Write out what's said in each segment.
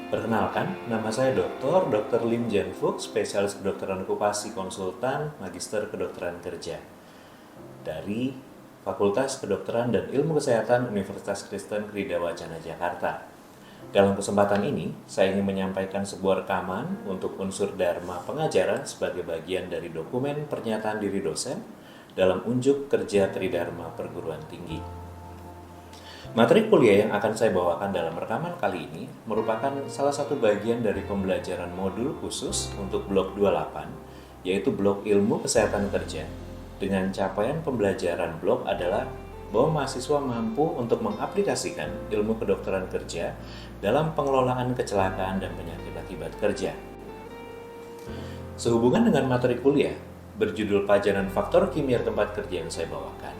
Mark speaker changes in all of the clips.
Speaker 1: Perkenalkan, nama saya Dr. Lim Janfuk, spesialis kedokteran okupasi konsultan, magister kedokteran kerja dari Fakultas Kedokteran dan Ilmu Kesehatan Universitas Kristen Krida Wacana Jakarta. Dalam kesempatan ini, saya ingin menyampaikan sebuah rekaman untuk unsur Dharma pengajaran sebagai bagian dari dokumen pernyataan diri dosen dalam unjuk kerja Tridharma Perguruan Tinggi. Materi kuliah yang akan saya bawakan dalam rekaman kali ini merupakan salah satu bagian dari pembelajaran modul khusus untuk blok 28, yaitu blok ilmu kesehatan kerja. Dengan capaian pembelajaran blok adalah bahwa mahasiswa mampu untuk mengaplikasikan ilmu kedokteran kerja dalam pengelolaan kecelakaan dan penyakit akibat kerja. Sehubungan dengan materi kuliah berjudul Pajanan Faktor Kimia Tempat Kerja yang saya bawakan,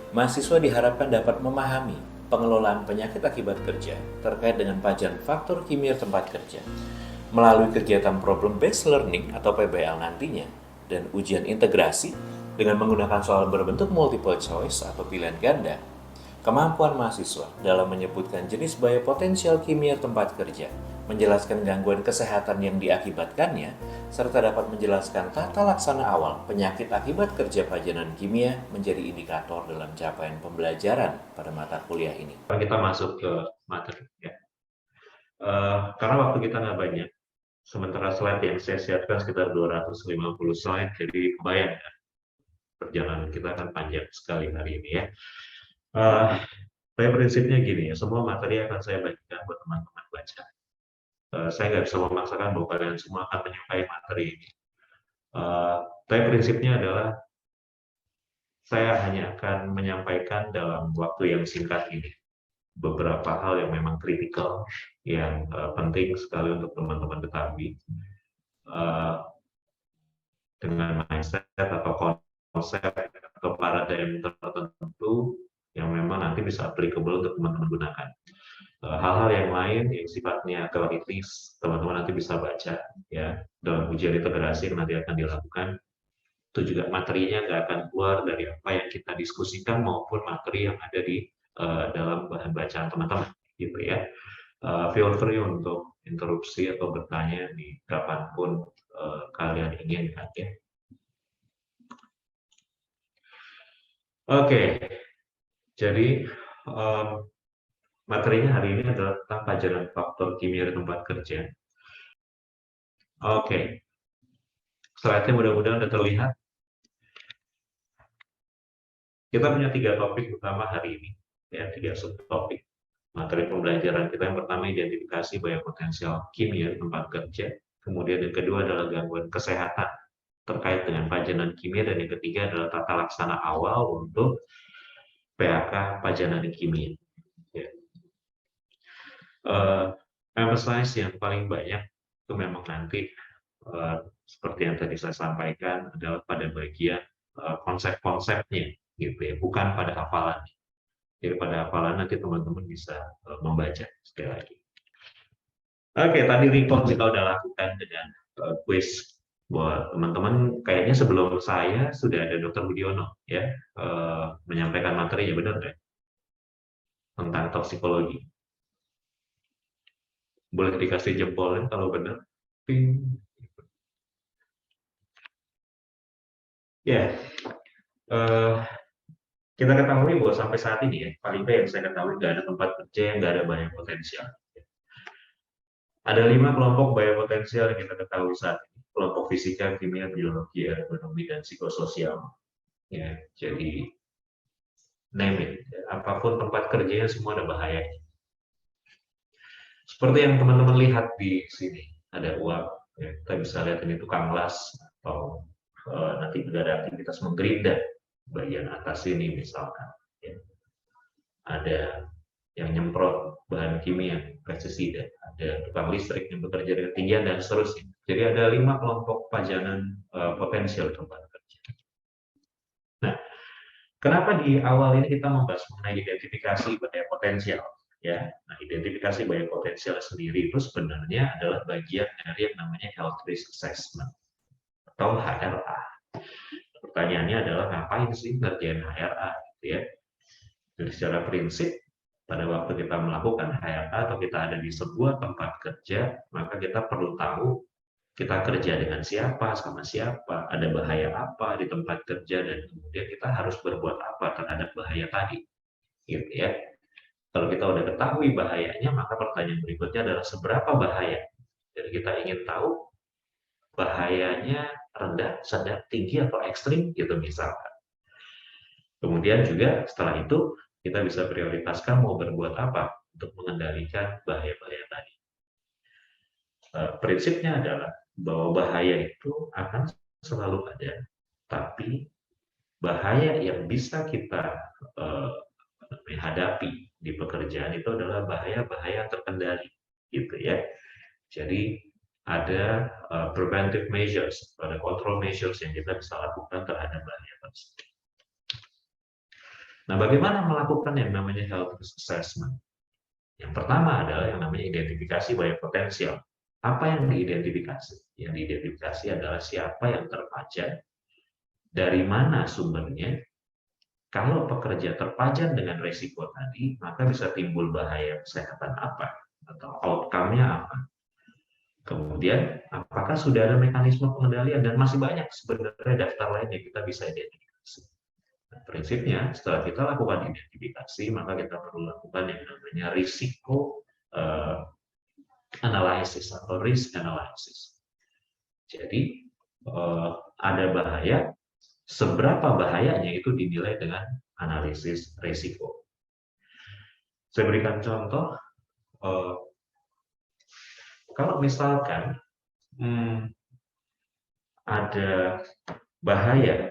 Speaker 1: mahasiswa diharapkan dapat memahami pengelolaan penyakit akibat kerja terkait dengan pajanan faktor kimia tempat kerja melalui kegiatan Problem Based Learning atau PBL nantinya dan ujian integrasi dengan menggunakan soal berbentuk multiple choice atau pilihan ganda. Kemampuan mahasiswa dalam menyebutkan jenis bahaya potensial kimia tempat kerja, menjelaskan gangguan kesehatan yang diakibatkannya, serta dapat menjelaskan tata laksana awal penyakit akibat kerja pajanan kimia menjadi indikator dalam capaian pembelajaran pada mata kuliah ini. Kita masuk ke materi. Ya. Karena waktu kita nggak banyak, sementara slide yang saya siapkan sekitar 250 slide, jadi kebayang ya, perjalanan kita akan panjang sekali hari ini ya. Tapi prinsipnya gini ya, semua materi akan saya bagikan buat teman-teman baca. Saya nggak bisa memaksakan bahwa kalian semua akan menyukai materi ini. Tapi prinsipnya adalah saya hanya akan menyampaikan dalam waktu yang singkat ini beberapa hal yang memang kritikal, yang penting sekali untuk teman-teman ketahui dengan mindset atau konsep atau paradigma tertentu yang memang nanti bisa applicable untuk teman-teman gunakan. Hal-hal yang lain yang sifatnya teoritis, teman-teman nanti bisa baca ya dalam ujian integrasi yang nanti akan dilakukan. Itu juga materinya nggak akan keluar dari apa yang kita diskusikan maupun materi yang ada di dalam bahan bacaan teman-teman, gitu ya. Feel free untuk interupsi atau bertanya di kapanpun kalian inginkan ya. Oke, jadi materinya hari ini adalah tentang pajanan faktor kimia di tempat kerja. Oke, slide-nya mudah-mudahan sudah terlihat. Kita punya 3 topik utama hari ini, ya 3 subtopik. Materi pembelajaran kita yang pertama identifikasi bahaya potensial kimia di tempat kerja. Kemudian yang kedua adalah gangguan kesehatan terkait dengan pajanan kimia, dan yang ketiga adalah tata laksana awal untuk PAK pajanan kimia. Ya. Emphasize yang paling banyak itu memang nanti seperti yang tadi saya sampaikan adalah pada bagian konsep-konsepnya, gitu ya, bukan pada hafalan. Jadi pada hafalan nanti teman-teman bisa membaca sekali lagi. Oke, tadi report kita udah lakukan dengan quiz buat teman-teman. Kayaknya sebelum saya sudah ada Dr. Budiono ya menyampaikan materinya, benar nggak? Tentang toksikologi. Boleh dikasih jempolnya kalau benar. Ping. Ya, kita ketahui bahwa sampai saat ini ya, paling yang saya ketahui nggak ada tempat kerja yang nggak ada bahaya potensial. Ada 5 kelompok bahaya potensial yang kita ketahui saat ini. Kelompok fisika, kimia, biologi, ekonomi, dan psikososial. Ya, jadi name it. Apapun tempat kerjanya semua ada bahayanya. Seperti yang teman-teman lihat di sini, ada uap. Ya, kita bisa lihat ini tukang las atau nanti juga ada aktivitas menggerinda bagian atas ini misalkan. Ya. Ada yang nyemprot bahan kimia, pestisida, ada tukang listrik yang bekerja dengan ketinggian, dan seterusnya. Jadi ada 5 kelompok pajanan potensial tempat kerja. Nah, kenapa di awal ini kita membahas mengenai identifikasi bahaya potensial? Ya, nah identifikasi bahaya potensial sendiri itu sebenarnya adalah bagian dari yang namanya health risk assessment atau HRA. Pertanyaannya adalah ngapain sih ngerjain HRA? Gitu ya. Jadi secara prinsip pada waktu kita melakukan HRA atau kita ada di sebuah tempat kerja, maka kita perlu tahu kita kerja dengan siapa, sama siapa, ada bahaya apa di tempat kerja, dan kemudian kita harus berbuat apa terhadap bahaya tadi, gitu ya. Kalau kita udah ketahui bahayanya, maka pertanyaan berikutnya adalah seberapa bahaya. Jadi kita ingin tahu bahayanya rendah, sedang, tinggi, atau ekstrim, gitu misalkan. Kemudian juga setelah itu kita bisa prioritaskan mau berbuat apa untuk mengendalikan bahaya-bahaya tadi. Prinsipnya adalah bahwa bahaya itu akan selalu ada, tapi bahaya yang bisa kita hadapi di pekerjaan itu adalah bahaya-bahaya terkendali, gitu ya. Jadi ada preventive measures, ada control measures yang kita bisa lakukan terhadap bahaya tersebut. Nah, bagaimana melakukan yang namanya health risk assessment? Yang pertama adalah yang namanya identifikasi bahaya potensial. Apa yang diidentifikasi? Yang diidentifikasi adalah siapa yang terpajan, dari mana sumbernya. Kalau pekerja terpajan dengan risiko tadi, maka bisa timbul bahaya kesehatan apa, atau outcome-nya apa. Kemudian, apakah sudah ada mekanisme pengendalian, dan masih banyak sebenarnya daftar lain yang kita bisa identifikasi. Nah, prinsipnya, setelah kita lakukan identifikasi, maka kita perlu lakukan yang namanya risiko analysis atau risk analysis. Jadi, ada bahaya, seberapa bahayanya itu dinilai dengan analisis risiko. Saya berikan contoh, kalau misalkan ada bahaya,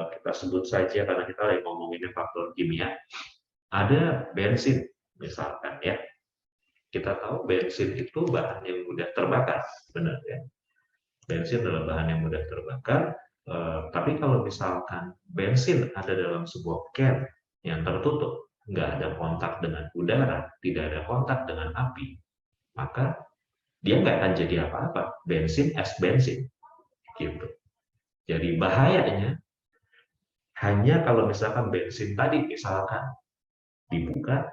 Speaker 1: kita sebut saja karena kita lagi ngomongin faktor kimia, ada bensin misalkan ya. Kita tahu bensin itu bahan yang mudah terbakar, benar ya. Bensin adalah bahan yang mudah terbakar, tapi kalau misalkan bensin ada dalam sebuah can yang tertutup, nggak ada kontak dengan udara, tidak ada kontak dengan api, maka dia nggak akan jadi apa-apa. Bensin as bensin, gitu. Jadi bahayanya hanya kalau misalkan bensin tadi misalkan dibuka,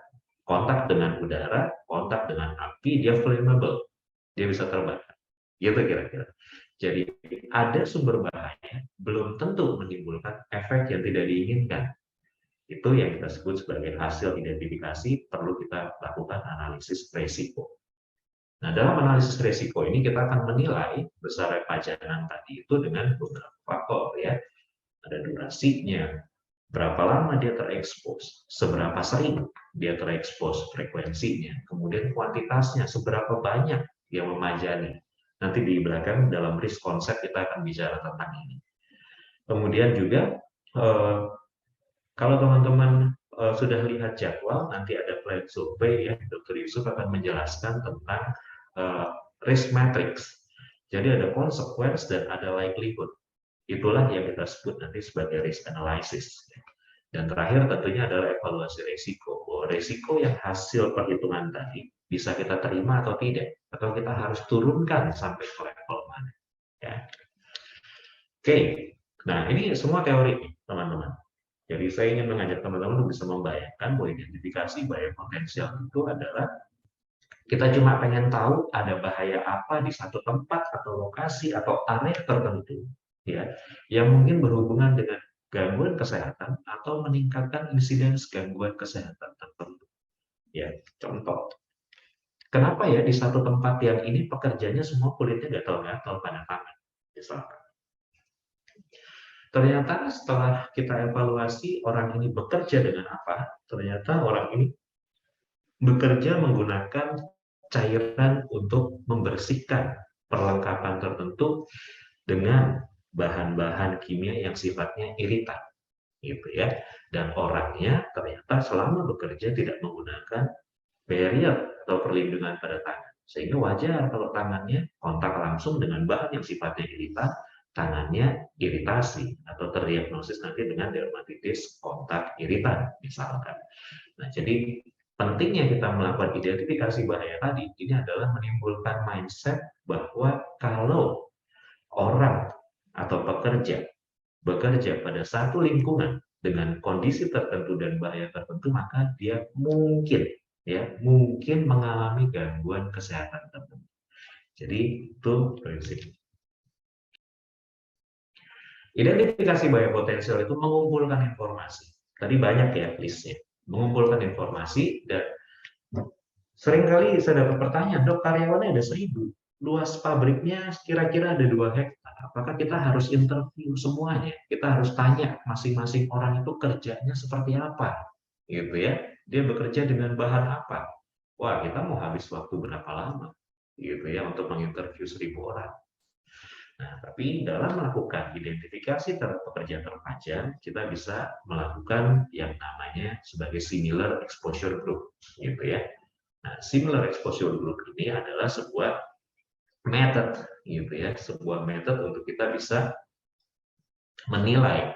Speaker 1: kontak dengan udara, kontak dengan api, dia flammable, dia bisa terbakar. Gitu kira-kira. Jadi ada sumber bahaya, belum tentu menimbulkan efek yang tidak diinginkan. Itu yang kita sebut sebagai hasil identifikasi, perlu kita lakukan analisis risiko. Nah, dalam analisis risiko ini kita akan menilai besar pajanan tadi itu dengan beberapa faktor ya. Ada durasinya, berapa lama dia terekspos, seberapa sering dia terekspos frekuensinya, kemudian kuantitasnya, seberapa banyak dia memajani. Nanti di belakang dalam risk konsep kita akan bicara tentang ini. Kemudian juga kalau teman-teman sudah lihat jadwal, nanti ada flight survey ya, Dr. Yusuf akan menjelaskan tentang risk matrix. Jadi ada consequence dan ada likelihood. Itulah yang kita sebut nanti sebagai risk analysis. Dan terakhir tentunya adalah evaluasi risiko. Bahwa risiko yang hasil perhitungan tadi bisa kita terima atau tidak, atau kita harus turunkan sampai ke level mana. Ya. Oke, nah ini semua teori teman-teman. Jadi saya ingin mengajak teman-teman untuk bisa membayangkan bahwa identifikasi bahaya potensial itu adalah kita cuma pengen tahu ada bahaya apa di satu tempat atau lokasi atau area tertentu, ya, yang mungkin berhubungan dengan gangguan kesehatan atau meningkatkan insiden gangguan kesehatan tertentu. Ya, contoh, kenapa ya di satu tempat yang ini pekerjanya semua kulitnya gatal-gatal pada tangan, misalkan. Ternyata setelah kita evaluasi orang ini bekerja dengan apa, ternyata orang ini bekerja menggunakan cairan untuk membersihkan perlengkapan tertentu dengan bahan-bahan kimia yang sifatnya iritan, gitu ya. Dan orangnya ternyata selama bekerja tidak menggunakan barrier atau perlindungan pada tangan, sehingga wajar kalau tangannya kontak langsung dengan bahan yang sifatnya iritan, tangannya iritasi atau terdiagnosis nanti dengan dermatitis kontak iritan misalkan. Nah, jadi pentingnya kita melakukan identifikasi bahaya tadi ini adalah menimbulkan mindset bahwa kalau orang atau pekerja bekerja pada satu lingkungan dengan kondisi tertentu dan bahaya tertentu, maka dia mungkin mengalami gangguan kesehatan tertentu. Jadi itu prinsip. Identifikasi bahaya potensial itu mengumpulkan informasi. Tadi banyak ya listnya. Mengumpulkan informasi, dan seringkali saya dapat pertanyaan, dok, karyawannya ada 1.000, luas pabriknya kira-kira ada 2 hektar. Apakah kita harus interview semuanya? Kita harus tanya masing-masing orang itu kerjanya seperti apa, gitu ya? Dia bekerja dengan bahan apa? Wah, kita mau habis waktu berapa lama, gitu ya, untuk menginterview 1.000 orang. Nah, tapi dalam melakukan identifikasi pekerja terpajang, kita bisa melakukan yang namanya sebagai similar exposure group, gitu ya. Nah, similar exposure group ini adalah sebuah method, gitu ya, sebuah method untuk kita bisa menilai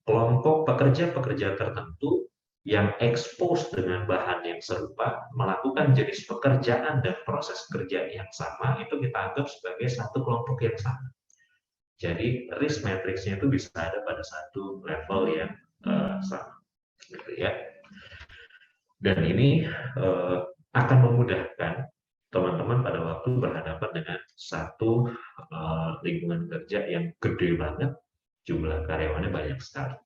Speaker 1: kelompok pekerja-pekerja tertentu yang expose dengan bahan yang serupa, melakukan jenis pekerjaan dan proses kerja yang sama, itu kita anggap sebagai satu kelompok yang sama. Jadi risk matrix-nya itu bisa ada pada satu level yang sama, gitu ya. Dan ini akan memudahkan teman-teman pada waktu berhadapan dengan satu lingkungan kerja yang gede banget, jumlah karyawannya banyak sekali.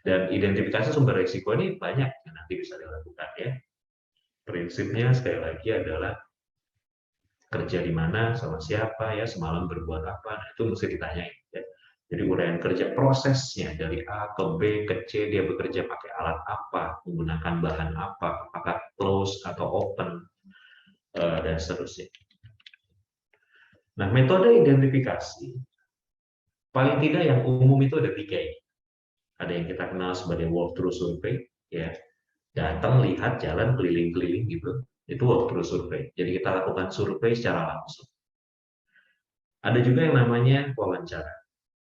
Speaker 1: Dan identifikasi sumber risiko ini banyak yang nanti bisa dilakukan ya. Prinsipnya sekali lagi adalah kerja di mana, sama siapa ya, semalam berbuat apa, nah, itu mesti ditanyain ya. Jadi uraian kerja, prosesnya dari A ke B ke C, dia bekerja pakai alat apa, menggunakan bahan apa, apakah close atau open, dan seterusnya. Nah, metode identifikasi paling tidak yang umum itu ada 3 ya. Ada yang kita kenal sebagai walkthrough survey, ya, datang, lihat, jalan, keliling-keliling gitu, itu walkthrough survey. Jadi kita lakukan survei secara langsung. Ada juga yang namanya wawancara.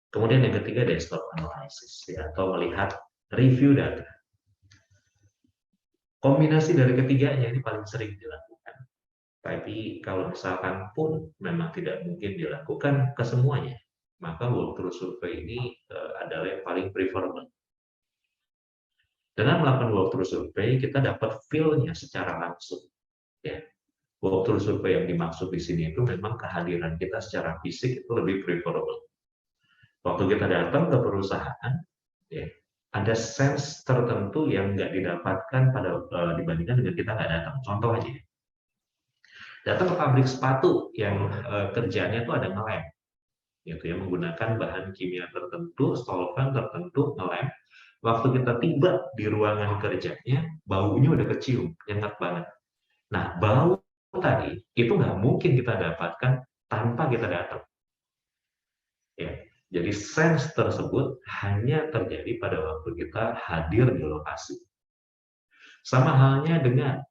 Speaker 1: Kemudian yang ketiga desktop analysis, ya, atau melihat review data. Kombinasi dari ketiganya ini paling sering dilakukan. Tapi kalau misalkan pun memang tidak mungkin dilakukan ke semuanya, maka walkthrough survey ini adalah yang paling preferable. Dengan melakukan walkthrough survey, kita dapat feel-nya secara langsung. Ya. Walkthrough survey yang dimaksud di sini itu memang kehadiran kita secara fisik itu lebih preferable. Waktu kita datang ke perusahaan, ya, ada sense tertentu yang nggak didapatkan dibandingkan dengan kita nggak datang. Contoh aja, datang ke pabrik sepatu yang kerjanya itu ada ngelem, gitu ya, menggunakan bahan kimia tertentu, solvent tertentu, ngelem. Waktu kita tiba di ruangan kerjanya, baunya udah kecium, nyengat banget. Nah, bau tadi itu nggak mungkin kita dapatkan tanpa kita datang. Ya, jadi sense tersebut hanya terjadi pada waktu kita hadir di lokasi. Sama halnya dengan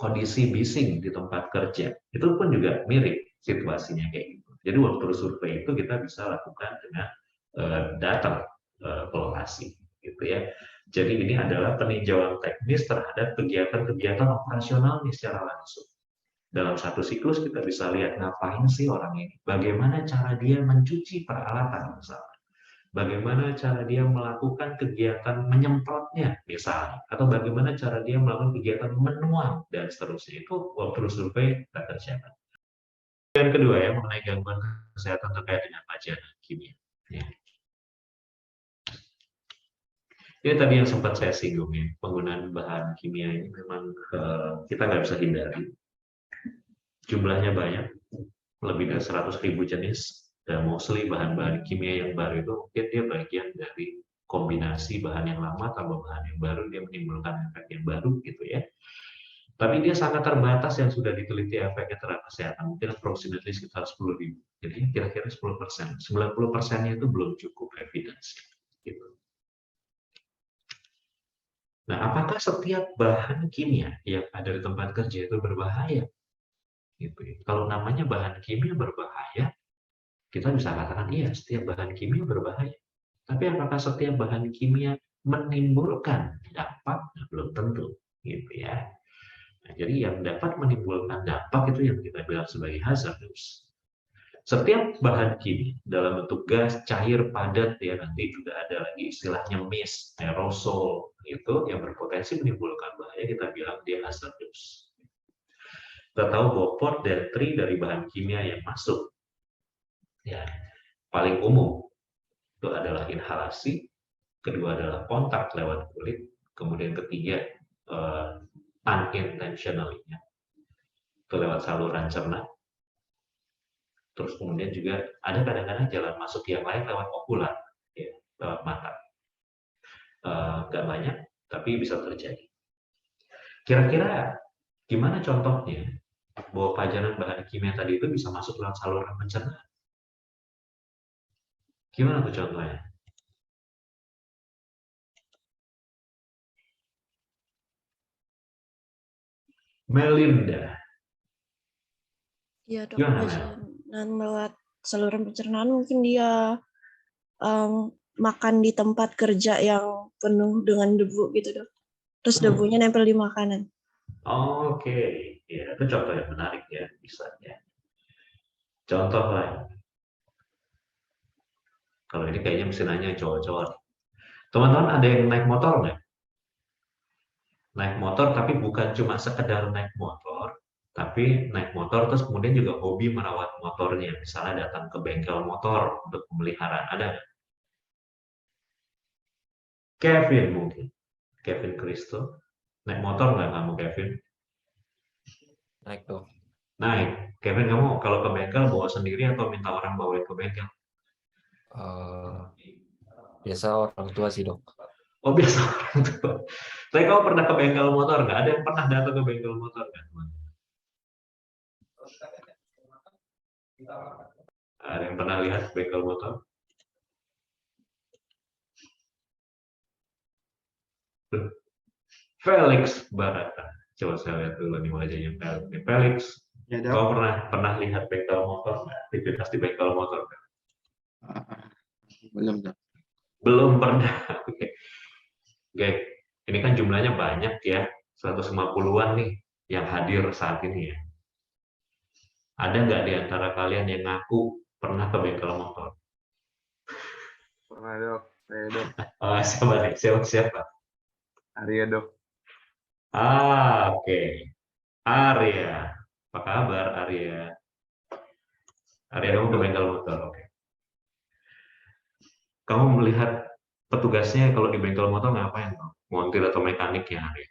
Speaker 1: kondisi bising di tempat kerja, itu pun juga mirip situasinya kayak gitu. Jadi waktu survei itu kita bisa lakukan dengan datang ke lokasi, gitu ya. Jadi ini adalah peninjauan teknis terhadap kegiatan-kegiatan operasional secara langsung. Dalam satu siklus kita bisa lihat ngapain sih orang ini, bagaimana cara dia mencuci peralatan misalnya, bagaimana cara dia melakukan kegiatan menyemprotnya misalnya, atau bagaimana cara dia melakukan kegiatan menuang dan seterusnya. Itu waktu survei kita kerjakan. Yang kedua ya, mengenai gangguan kesehatan terkait dengan pajanan kimia. Ya. Ini tadi yang sempat saya singgung ya, penggunaan bahan kimia ini memang kita nggak bisa hindari. Jumlahnya banyak, lebih dari 100.000 jenis, dan mostly bahan-bahan kimia yang baru itu mungkin dia bagian dari kombinasi bahan yang lama tambah bahan yang baru, dia menimbulkan efek yang baru gitu ya. Tapi dia sangat terbatas yang sudah diteliti efeknya terhadap kesehatan, mungkin approximately sekitar 10.000. Jadi kira-kira 10%, 90%-nya itu belum cukup evidence. Gitu. Nah, apakah setiap bahan kimia yang ada di tempat kerja itu berbahaya? Gitu ya. Kalau namanya bahan kimia berbahaya, kita bisa katakan iya, setiap bahan kimia berbahaya. Tapi apakah setiap bahan kimia menimbulkan dampak? Nah, belum tentu, gitu ya. Nah, jadi yang dapat menimbulkan dampak itu yang kita bilang sebagai hazardous. Setiap bahan kimia dalam bentuk gas, cair, padat, ya nanti juga ada lagi istilahnya mist, aerosol, itu yang berpotensi menimbulkan bahaya, kita bilang dia hazardous. Kita tahu bahwa port dan entry dari bahan kimia yang masuk, ya paling umum itu adalah inhalasi, kedua adalah kontak lewat kulit, kemudian ketiga unintentionally, itu lewat saluran cerna. Terus kemudian juga ada kadang-kadang jalan masuk yang lain lewat okular, ya, lewat mata. Nggak banyak, tapi bisa terjadi. Kira-kira gimana contohnya bahwa pajanan bahan kimia tadi itu bisa masuk lewat saluran pencernaan? Gimana tuh contohnya? Melinda.
Speaker 2: Ya dok,
Speaker 1: Gimana, Mel?
Speaker 2: pajanan lewat saluran pencernaan mungkin dia makan di tempat kerja yang penuh dengan debu gitu dok. Terus debunya nempel di makanan.
Speaker 1: Oke, ya itu contoh yang menarik ya, bisa ya. Contoh lain. Kalau ini kayaknya mesti nanya cowok-cowok. Teman-teman ada yang naik motor nggak? Naik motor tapi bukan cuma sekedar naik motor, tapi naik motor terus kemudian juga hobi merawat motornya. Misalnya datang ke bengkel motor untuk pemeliharaan. Ada nggak? Kevin mungkin. Kevin Kristo. Naik motor nggak kamu, Kevin?
Speaker 3: Naik tuh.
Speaker 1: Naik. Kevin, kamu kalau ke bengkel bawa sendiri atau minta orang bawain ke bengkel?
Speaker 3: Biasa orang tua sih dok.
Speaker 1: Oh, biasa orang tua. Tapi kamu pernah ke bengkel motor nggak? Ada yang pernah datang ke bengkel motor nggak? Ada yang pernah lihat bengkel motor? Felix Barata. Coba saya lihat dulu nih wajahnya Felix. Felix,
Speaker 4: Ya,
Speaker 1: kau pernah lihat bengkel motor nggak? Aktivitas di bengkel motor nggak?
Speaker 4: Belum, Dok.
Speaker 1: Belum pernah. Oke. Oke. Ini kan jumlahnya banyak ya, 150-an nih yang hadir saat ini ya. Ada nggak di antara kalian yang ngaku pernah ke bengkel motor?
Speaker 5: Pernah dok, saya dok.
Speaker 1: Siapa nih? Siapa?
Speaker 5: Arya dok.
Speaker 1: Oke. Arya. Apa kabar Arya? Arya, kamu ke bengkel motor, oke. Kamu melihat petugasnya kalau di bengkel motor ngapain? Montir atau mekaniknya Arya?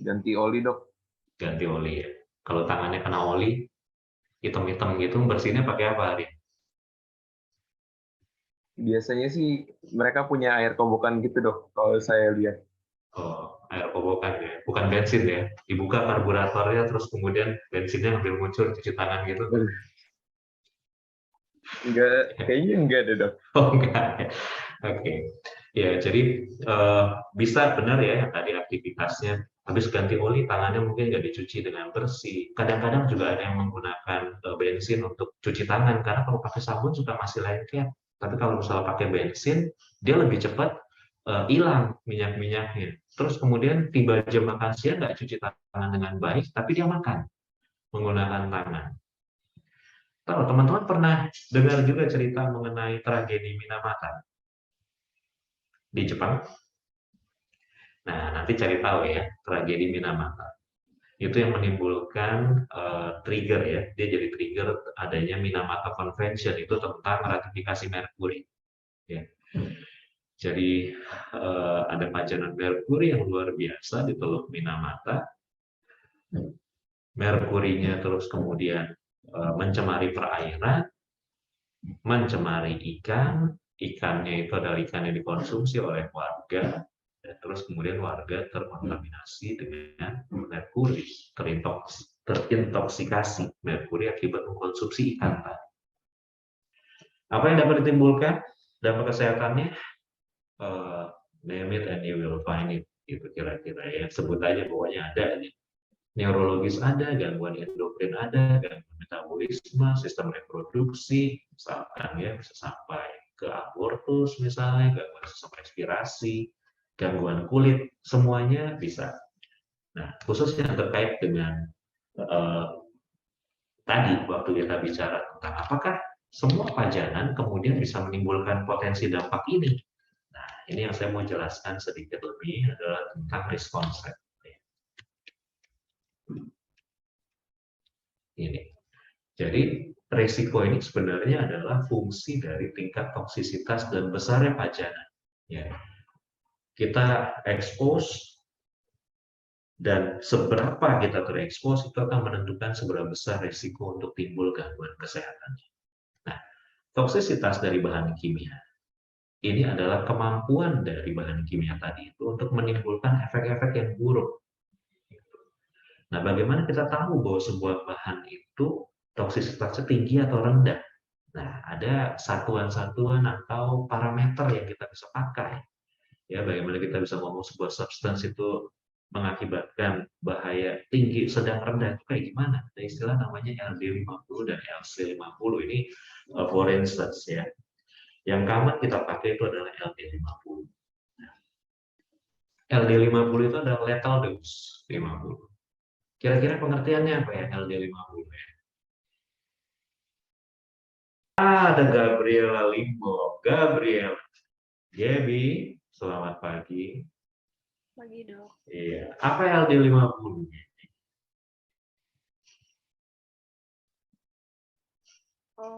Speaker 5: Ganti oli dok.
Speaker 1: Ganti oli ya. Kalau tangannya kena oli, hitam-hitam gitu, bersihnya pakai apa Arya?
Speaker 5: Biasanya sih mereka punya air kobokan gitu dok, kalau saya lihat.
Speaker 1: Oh, air kobokan ya, bukan bensin ya. Dibuka karburatornya, terus kemudian bensinnya ngambil muncul, cuci tangan gitu.
Speaker 5: Enggak, kayaknya enggak deh dok.
Speaker 1: Oh enggak ya. Oke. Ya, jadi bisa benar ya yang tadi aktivitasnya. Habis ganti oli, tangannya mungkin nggak dicuci dengan bersih. Kadang-kadang juga ada yang menggunakan bensin untuk cuci tangan, karena kalau pakai sabun suka masih lengket. Tapi kalau misalnya pakai bensin, dia lebih cepat hilang minyak-minyaknya. Terus kemudian tiba jam makan siang nggak cuci tangan dengan baik, tapi dia makan menggunakan tangan. Tahu teman-teman pernah dengar juga cerita mengenai tragedi Minamata di Jepang? Nah, nanti cari tahu ya, tragedi Minamata. Itu yang menimbulkan trigger ya, dia jadi trigger adanya Minamata Convention, itu tentang ratifikasi Merkuri. Ya. Jadi ada pajanan Merkuri yang luar biasa di Teluk Minamata. Merkurinya terus kemudian mencemari perairan, mencemari ikan, ikannya itu adalah ikan yang dikonsumsi oleh warga, dan terus kemudian warga terkontaminasi dengan merkuri, terintoksikasi merkuri akibat mengkonsumsi ikan tadi. Apa yang dapat ditimbulkan? Dampak kesehatannya, name it and you will find it. Itu kira-kira ya, sebut aja pokoknya ada. Neurologis ada, gangguan endokrin ada, gangguan metabolisme, sistem reproduksi, misalkan ya bisa sampai ke abortus misalnya, gangguan sistem respirasi, gangguan kulit, semuanya bisa. Nah, khusus yang terkait dengan tadi waktu kita bicara tentang apakah semua pajanan kemudian bisa menimbulkan potensi dampak ini. Nah, ini yang saya mau jelaskan sedikit lebih adalah tentang risk concept. Ini. Jadi, risiko ini sebenarnya adalah fungsi dari tingkat toksisitas dan besarnya pajanan. Ya. Kita expose dan seberapa kita terekspos itu akan menentukan seberapa besar risiko untuk timbul gangguan kesehatan. Nah, toksisitas dari bahan kimia ini adalah kemampuan dari bahan kimia tadi itu untuk menimbulkan efek-efek yang buruk. Nah, bagaimana kita tahu bahwa sebuah bahan itu toksisitasnya tinggi atau rendah? Nah, ada satuan-satuan atau parameter yang kita bisa pakai. Ya, bagaimana kita bisa ngomong sebuah substance itu mengakibatkan bahaya tinggi, sedang, rendah itu kayak gimana? Ada istilah namanya LD50 dan LC50 ini for instance ya. Yang common kita pakai itu adalah LD50. LD50 itu adalah lethal dose 50. Kira-kira pengertiannya apa ya LD50 ya? Ada Gabriela Limbo. Gabriel. Gaby, selamat pagi.
Speaker 2: Pagi, Dok.
Speaker 1: Iya. Apa LD50?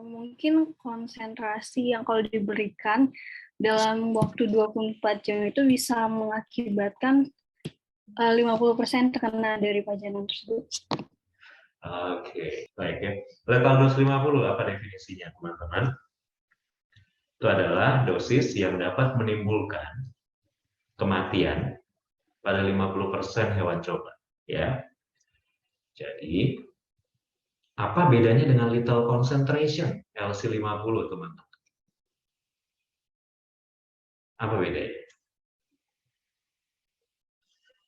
Speaker 4: Mungkin konsentrasi yang kalau diberikan dalam waktu 24 jam itu bisa mengakibatkan 50% terkena dari pajanan tersebut.
Speaker 1: Oke, baik ya. Lethal dose 50 apa definisinya, teman-teman? Itu adalah dosis yang dapat menimbulkan kematian pada 50% hewan coba, ya. Jadi, apa bedanya dengan lethal concentration LC50, teman-teman? Apa bedanya?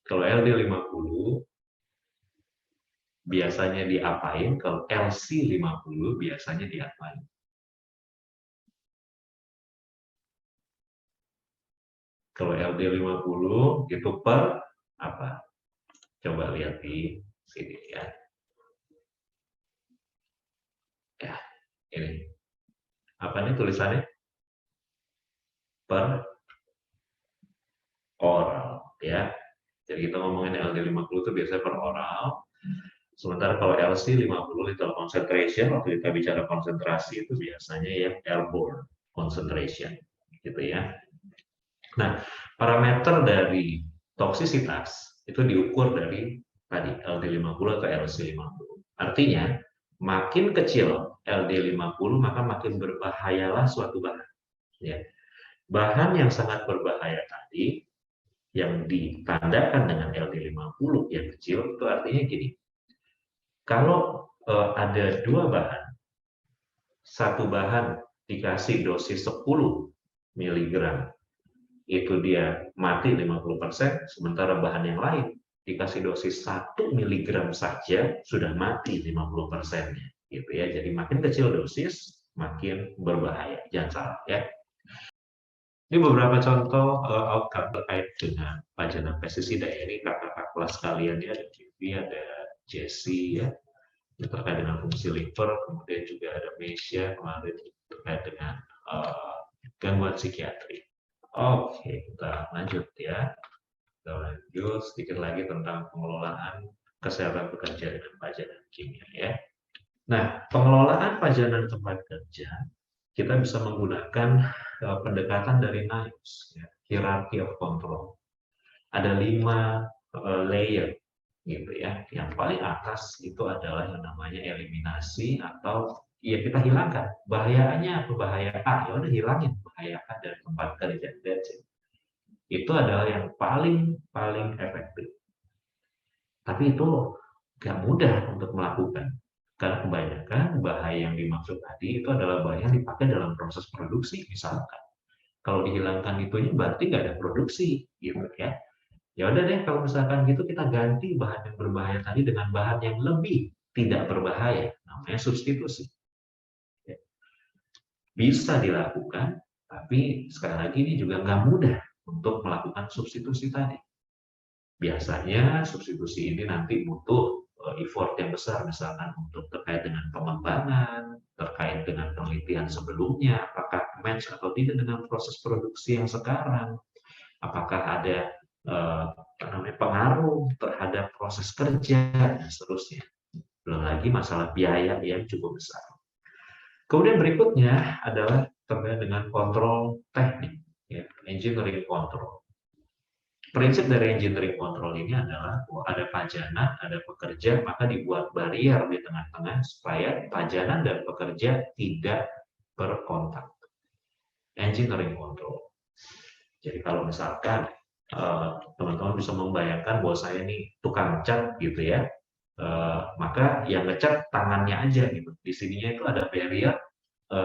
Speaker 1: Kalau LD50 biasanya diapain, kalau LC50 biasanya diapain? Kalau LD50 itu per apa? Coba lihat di sini ya. Ya, ini. Apa nih tulisannya? Per oral ya. Jadi kita ngomongin LD50 itu biasanya per oral. Sementara kalau LC50 lethal concentration, waktu kita bicara konsentrasi itu biasanya yang airborne concentration gitu ya. Nah, parameter dari toksisitas itu diukur dari tadi LD50 atau LC50. Artinya, makin kecil LD50 maka makin berbahayalah suatu bahan. Ya. Bahan yang sangat berbahaya tadi yang ditandakan dengan LD50 yang kecil itu artinya gini. Kalau ada dua bahan, satu bahan dikasih dosis 10 mg, itu dia mati 50%, sementara bahan yang lain dikasih dosis 1 mg saja sudah mati 50%-nya. Gitu ya. Jadi makin kecil dosis, makin berbahaya. Jangan salah ya. Ini beberapa contoh outcome terkait dengan pajanan pestisida. Ini kakak-kakak kelas kalian ya, ada Vivi, ada Jessie ya, terkait dengan fungsi liver, kemudian juga ada Mesia kemarin terkait dengan gangguan psikiatri. Oke, kita lanjut ya. Kita lanjut sedikit lagi tentang pengelolaan kesehatan pekerja dengan pajanan kimia ya. Nah, pengelolaan pajanan tempat kerja kita bisa menggunakan pendekatan dari NIOSH, ya, hierarchy of control. Ada 5 layer gitu ya. Yang paling atas itu adalah yang namanya eliminasi atau ya kita hilangkan bahayanya atau bahaya A, ya udah hilangin bahaya A dari tempat kerja. Itu adalah yang paling efektif. Tapi itu nggak mudah untuk melakukan karena kebanyakan bahaya yang dimaksud tadi itu adalah bahaya yang dipakai dalam proses produksi misalkan. Kalau dihilangkan itunya berarti nggak ada produksi gitu ya. Ya udah deh kalau misalkan gitu kita ganti bahan yang berbahaya tadi dengan bahan yang lebih tidak berbahaya, namanya substitusi. Bisa dilakukan, tapi sekali lagi ini juga nggak mudah untuk melakukan substitusi tadi. Biasanya substitusi ini nanti butuh effort yang besar, misalkan untuk terkait dengan pengembangan, terkait dengan penelitian sebelumnya, apakah match atau tidak dengan proses produksi yang sekarang, apakah ada pengaruh terhadap proses kerja, dan seterusnya. Belum lagi masalah biaya yang cukup besar. Kemudian berikutnya adalah terkait dengan kontrol teknik, ya, engineering control. Prinsip dari engineering control ini adalah bahwa ada pajanan, ada pekerja, maka dibuat barrier di tengah-tengah supaya pajanan dan pekerja tidak berkontak. Engineering control. Jadi kalau misalkan teman-teman bisa membayangkan bahwa saya ini tukang cat gitu ya, maka yang ngecat tangannya aja gitu. Di sininya itu ada barrier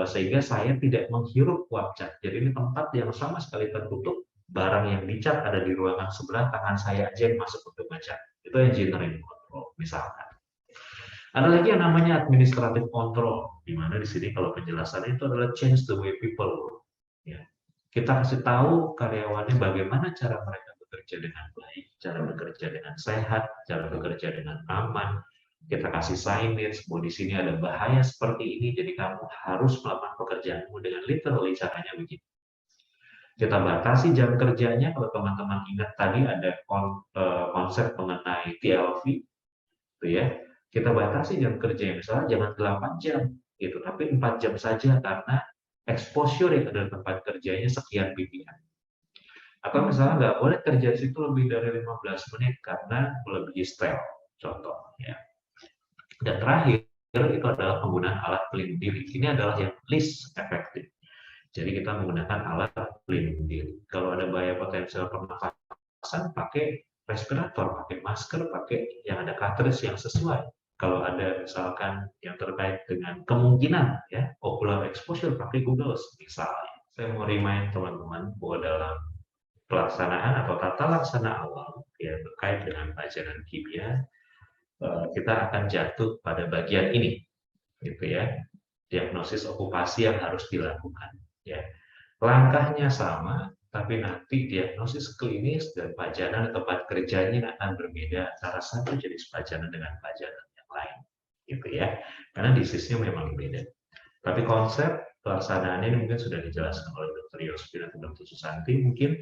Speaker 1: sehingga saya tidak menghirup uap cat. Jadi ini tempat yang sama sekali tertutup. Barang yang dicat ada di ruangan sebelah, tangan saya aja yang masuk untuk ngecat. Itu engineering control, misalkan. Ada lagi yang namanya administrative control, di mana di sini kalau penjelasannya itu adalah change the way people work. Ya. Kita kasih tahu karyawannya bagaimana cara mereka bekerja dengan baik, cara bekerja dengan sehat, cara bekerja dengan aman. Kita kasih signage bahwa di sini ada bahaya seperti ini, jadi kamu harus melakukan pekerjaanmu dengan literally caranya begitu. Kita batasi jam kerjanya. Kalau teman-teman ingat tadi ada konsep mengenai TLV, gitu ya. Kita batasi jam kerja, misalnya jangan 8 jam, gitu, tapi 4 jam saja karena exposure yang ada di tempat kerjanya sekian ppm. Atau misalnya nggak boleh kerja di situ lebih dari 15 menit karena melebihi stel, contoh. Ya. Dan terakhir itu adalah penggunaan alat pelindung diri. Ini adalah yang least efektif. Jadi kita menggunakan alat pelindung diri. Kalau ada bahaya potensial pernafasan, pakai respirator, pakai masker, pakai yang ada cartridge yang sesuai. Kalau ada misalkan yang terkait dengan kemungkinan ya ocular exposure, pakai goggles misalnya. Saya mau remind teman-teman bahwa dalam pelaksanaan atau tata laksana awal ya terkait dengan pelajaran kimia, kita akan jatuh pada bagian ini, gitu ya, diagnosis okupasi yang harus dilakukan. Ya. Langkahnya sama, tapi nanti diagnosis klinis dan pajanan tempat kerjanya akan berbeda antara satu jenis pajanan dengan pajanan yang lain, gitu ya. Karena disease-nya memang beda. Tapi konsep pelaksanaannya ini mungkin sudah dijelaskan oleh Dr. Yospin atau Dr. Susanti, mungkin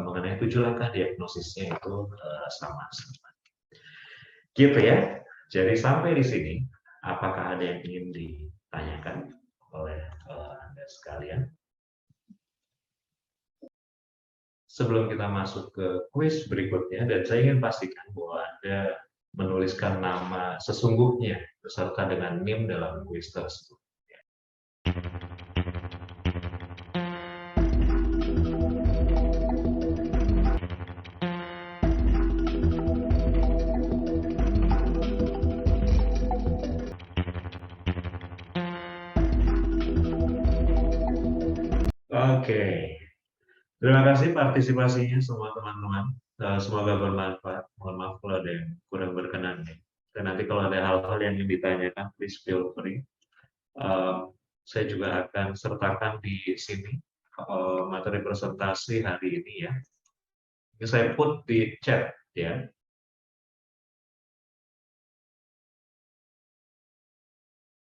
Speaker 1: mengenai 7 langkah diagnosisnya itu sama-sama. Gitu ya. Jadi sampai di sini, apakah ada yang ingin ditanyakan oleh Anda sekalian? Sebelum kita masuk ke kuis berikutnya, dan saya ingin pastikan bahwa Anda menuliskan nama sesungguhnya beserta dengan NIM dalam kuis tersebut. Oke. Terima kasih partisipasinya semua teman-teman. Semoga bermanfaat. Mohon maaf kalau ada yang kurang berkenan. Dan nanti kalau ada hal-hal yang ingin ditanyakan, please feel free. Saya juga akan sertakan di sini materi presentasi hari ini ya. Ini saya put di chat ya.